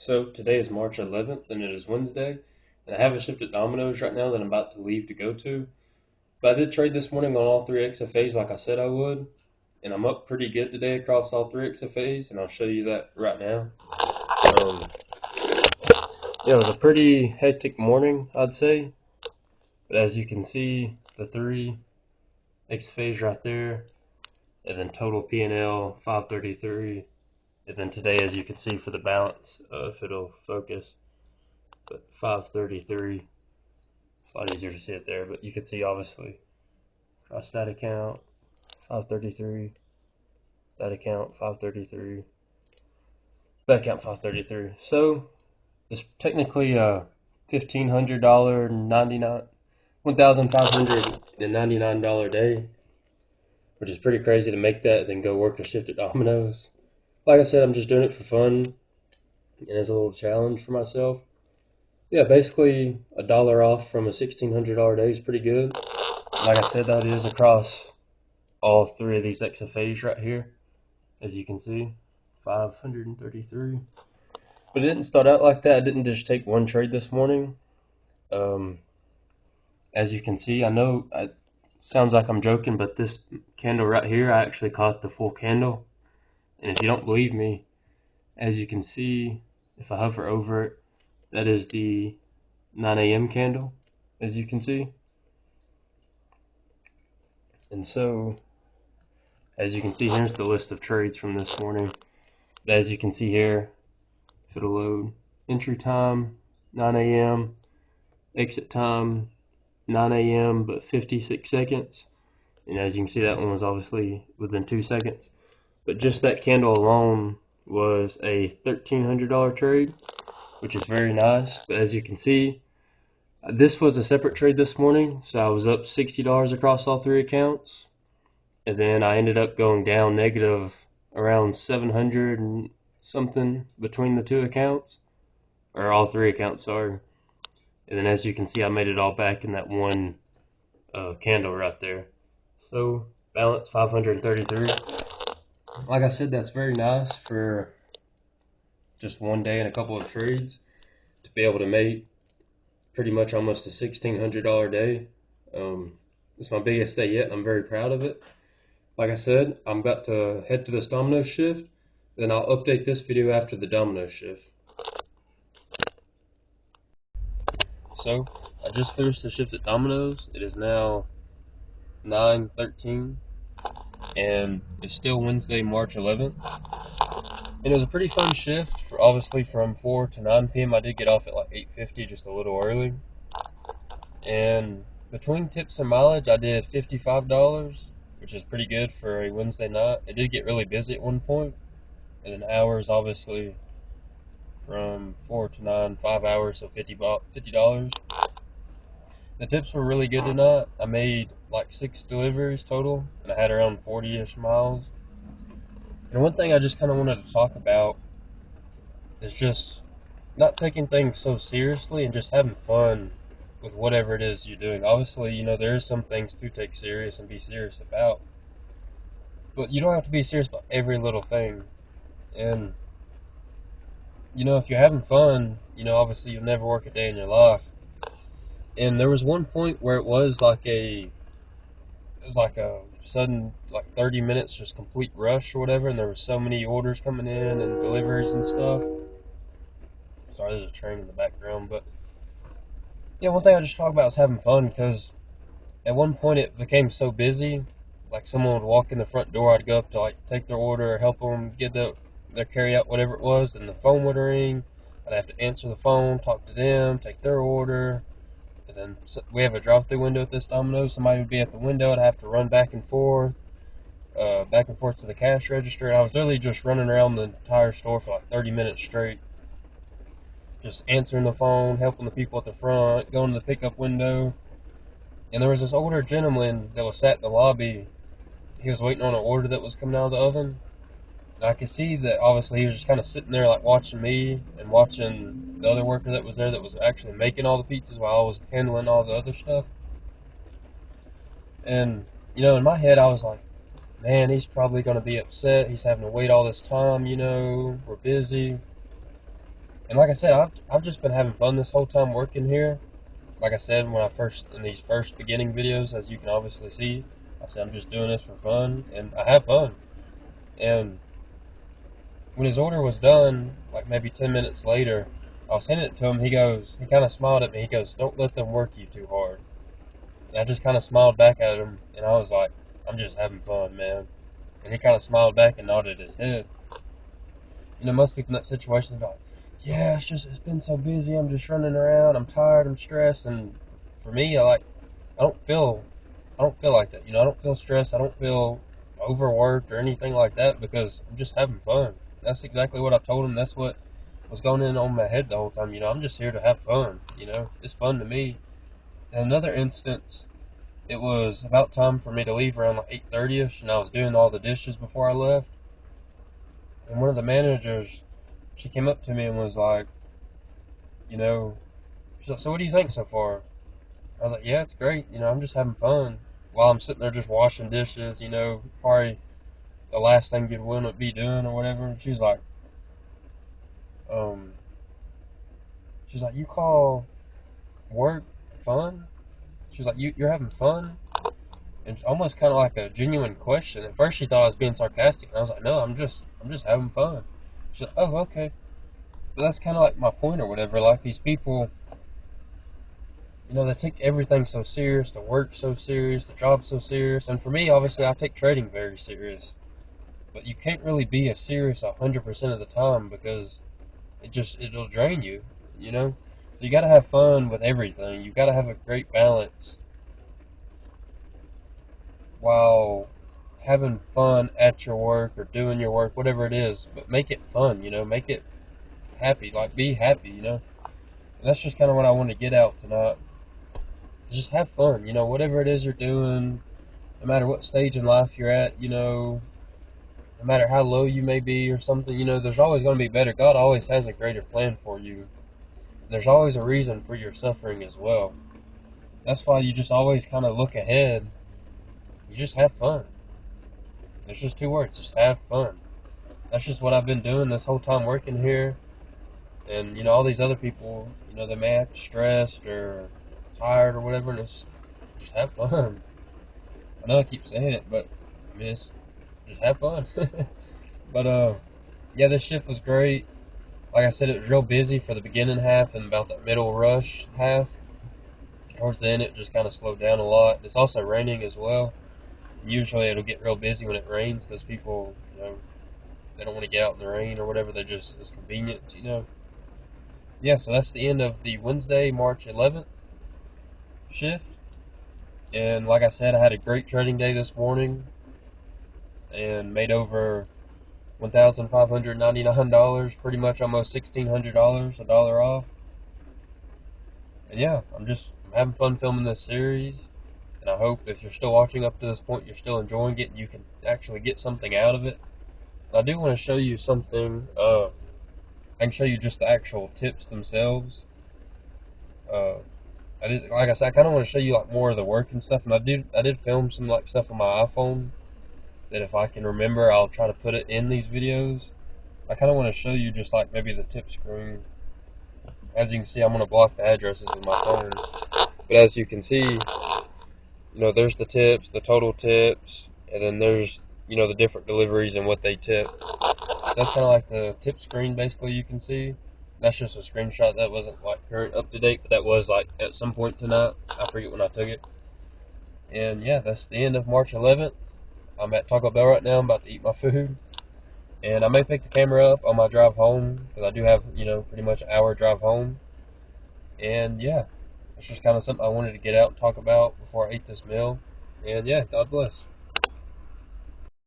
So today is March 11th and it is Wednesday, and I have a shift at Domino's right now that I'm about to leave to go to. But I did trade this morning on all three XFAs like I said I would, and I'm up pretty good today across all three XFAs, and I'll show you that right now. It was a pretty hectic morning, I'd say, but as you can see, the three XFAs right there, and then total P&L 533. And then today, as you can see for the balance, if it'll focus, but 533. It's a lot easier to see it there, but you can see obviously across that account 533, that account 533, that account 533. So it's technically a $1,599 day, which is pretty crazy to make that and then go work a shift at Domino's. Like I said, I'm just doing it for fun and as a little challenge for myself. Yeah, basically $1 off from a $1,600 day is pretty good. Like I said, that is across all three of these XFAs right here, as you can see, 533. But it didn't start out like that. I didn't just take one trade this morning. As you can see, I know it sounds like I'm joking, but this candle right here, I actually caught the full candle. And if you don't believe me, as you can see, if I hover over it, that is the 9 a.m. candle, as you can see. And so, as you can see, here's the list of trades from this morning. As you can see here, if it'll load, entry time 9 a.m., exit time 9 a.m. but 56 seconds. And as you can see, that one was obviously within 2 seconds. But just that candle alone was a $1,300 trade, which is very nice. But as you can see, this was a separate trade this morning, so I was up $60 across all three accounts. And then I ended up going down negative around 700 and something between the two accounts, or all three accounts, sorry. And then as you can see, I made it all back in that one candle right there. So balance 533. Like I said, that's very nice for just one day and a couple of trades to be able to make pretty much almost a $1,600 day. It's my biggest day yet, and I'm very proud of it. Like I said, I'm about to head to this Domino's shift, then I'll update this video after the Domino's shift. So, I just finished the shift at Domino's. It is now 9:13, and it's still Wednesday, March 11th. And it was a pretty fun shift, obviously from 4 to 9 p.m. I did get off at like 8:50, just a little early. And between tips and mileage, I did $55, which is pretty good for a Wednesday night. It did get really busy at one point, and then hours, obviously, from 4 to 9, 5 hours, so $50. The tips were really good tonight. I made like 6 deliveries total, and I had around 40-ish miles. And one thing I just kind of wanted to talk about is just not taking things so seriously and just having fun with whatever it is you're doing. Obviously, you know, there is some things to take serious and be serious about, but you don't have to be serious about every little thing. And, you know, if you're having fun, you know, obviously you'll never work a day in your life. And there was one point where it was like a sudden, like 30 minutes, just complete rush or whatever, and there were so many orders coming in and deliveries and stuff. Sorry, there's a train in the background, but yeah, one thing I just talk about is having fun, because at one point it became so busy, like someone would walk in the front door, I'd go up to like take their order or help them get their carry out, whatever it was, and the phone would ring. I'd have to answer the phone, talk to them, take their order. And then we have a drive-through window at this Domino's. Somebody would be at the window. I'd have to run back and forth to the cash register. I was literally just running around the entire store for like 30 minutes straight, just answering the phone, helping the people at the front, going to the pickup window. And there was this older gentleman that was sat in the lobby. He was waiting on an order that was coming out of the oven. And I could see that obviously he was just kind of sitting there like watching me and watching the other worker that was there that was actually making all the pizzas while I was handling all the other stuff. And, you know, in my head I was like, man, he's probably going to be upset. He's having to wait all this time, you know, we're busy. And like I said, I've just been having fun this whole time working here. Like I said, in these first beginning videos, as you can obviously see, I said I'm just doing this for fun, and I have fun. And when his order was done, like maybe 10 minutes later, I was handing it to him. He kind of smiled at me. He goes, "Don't let them work you too hard." And I just kind of smiled back at him, and I was like, "I'm just having fun, man." And he kind of smiled back and nodded his head. You know, most people in that situation are like, "Yeah, it's been so busy. I'm just running around. I'm tired. I'm stressed." And for me, I don't feel like that. You know, I don't feel stressed. I don't feel overworked or anything like that because I'm just having fun. That's exactly what I told him. That's what was going on my head the whole time. You know, I'm just here to have fun. You know, it's fun to me. In another instance, it was about time for me to leave around like 8:30ish, and I was doing all the dishes before I left. And one of the managers, she came up to me and was like, you know, she's like, "So what do you think so far?" I was like, "Yeah, it's great. You know, I'm just having fun." While I'm sitting there just washing dishes, you know, probably the last thing you'd want to be doing or whatever. And she's like, um, "You call work fun?" She's like, "You're having fun?" And it's almost kind of like a genuine question. At first she thought I was being sarcastic, and I was like, "No, I'm just having fun." She's like, "Oh, okay." But that's kind of like my point or whatever. Like these people, you know, they take everything so serious, the work so serious, the job so serious. And for me, obviously, I take trading very serious. But you can't really be as serious 100% of the time because it'll drain you, you know. So you got to have fun with everything. You got to have a great balance while having fun at your work or doing your work, whatever it is. But make it fun, you know. Make it happy. Like be happy, you know. And that's just kind of what I want to get out tonight. Just have fun, you know. Whatever it is you're doing, no matter what stage in life you're at, you know. No matter how low you may be or something, you know, there's always going to be better. God always has a greater plan for you. There's always a reason for your suffering as well. That's why you just always kind of look ahead. You just have fun. There's just two words, just have fun. That's just what I've been doing this whole time working here. And, you know, all these other people, you know, they may act stressed or tired or whatever, and it's just have fun. I know I keep saying it, but, I mean, it's just have fun. But, yeah, this shift was great. Like I said, it was real busy for the beginning half and about that middle rush half. Towards the end, it just kind of slowed down a lot. It's also raining as well. Usually, it'll get real busy when it rains because people, you know, they don't want to get out in the rain or whatever. It's convenient, you know. Yeah, so that's the end of the Wednesday, March 11th shift. And like I said, I had a great trading day this morning and made over $1,599, pretty much almost $1,600, a dollar off. And yeah, I'm having fun filming this series. And I hope if you're still watching up to this point, you're still enjoying it and you can actually get something out of it. I do want to show you something. I can show you just the actual tips themselves. Like I said, I kind of want to show you like more of the work and stuff. And I did film some like stuff on my iPhone that if I can remember, I'll try to put it in these videos. I kind of want to show you just like maybe the tip screen. As you can see, I'm going to block the addresses with my phone. But as you can see, you know, there's the tips, the total tips, and then there's, you know, the different deliveries and what they tip. So that's kind of like the tip screen, basically, you can see. That's just a screenshot. That wasn't like current up to date, but that was like at some point tonight. I forget when I took it. And yeah, that's the end of March 11th. I'm at Taco Bell right now. I'm about to eat my food. And I may pick the camera up on my drive home, because I do have, you know, pretty much an hour drive home. And yeah, it's just kind of something I wanted to get out and talk about before I ate this meal. And yeah, God bless.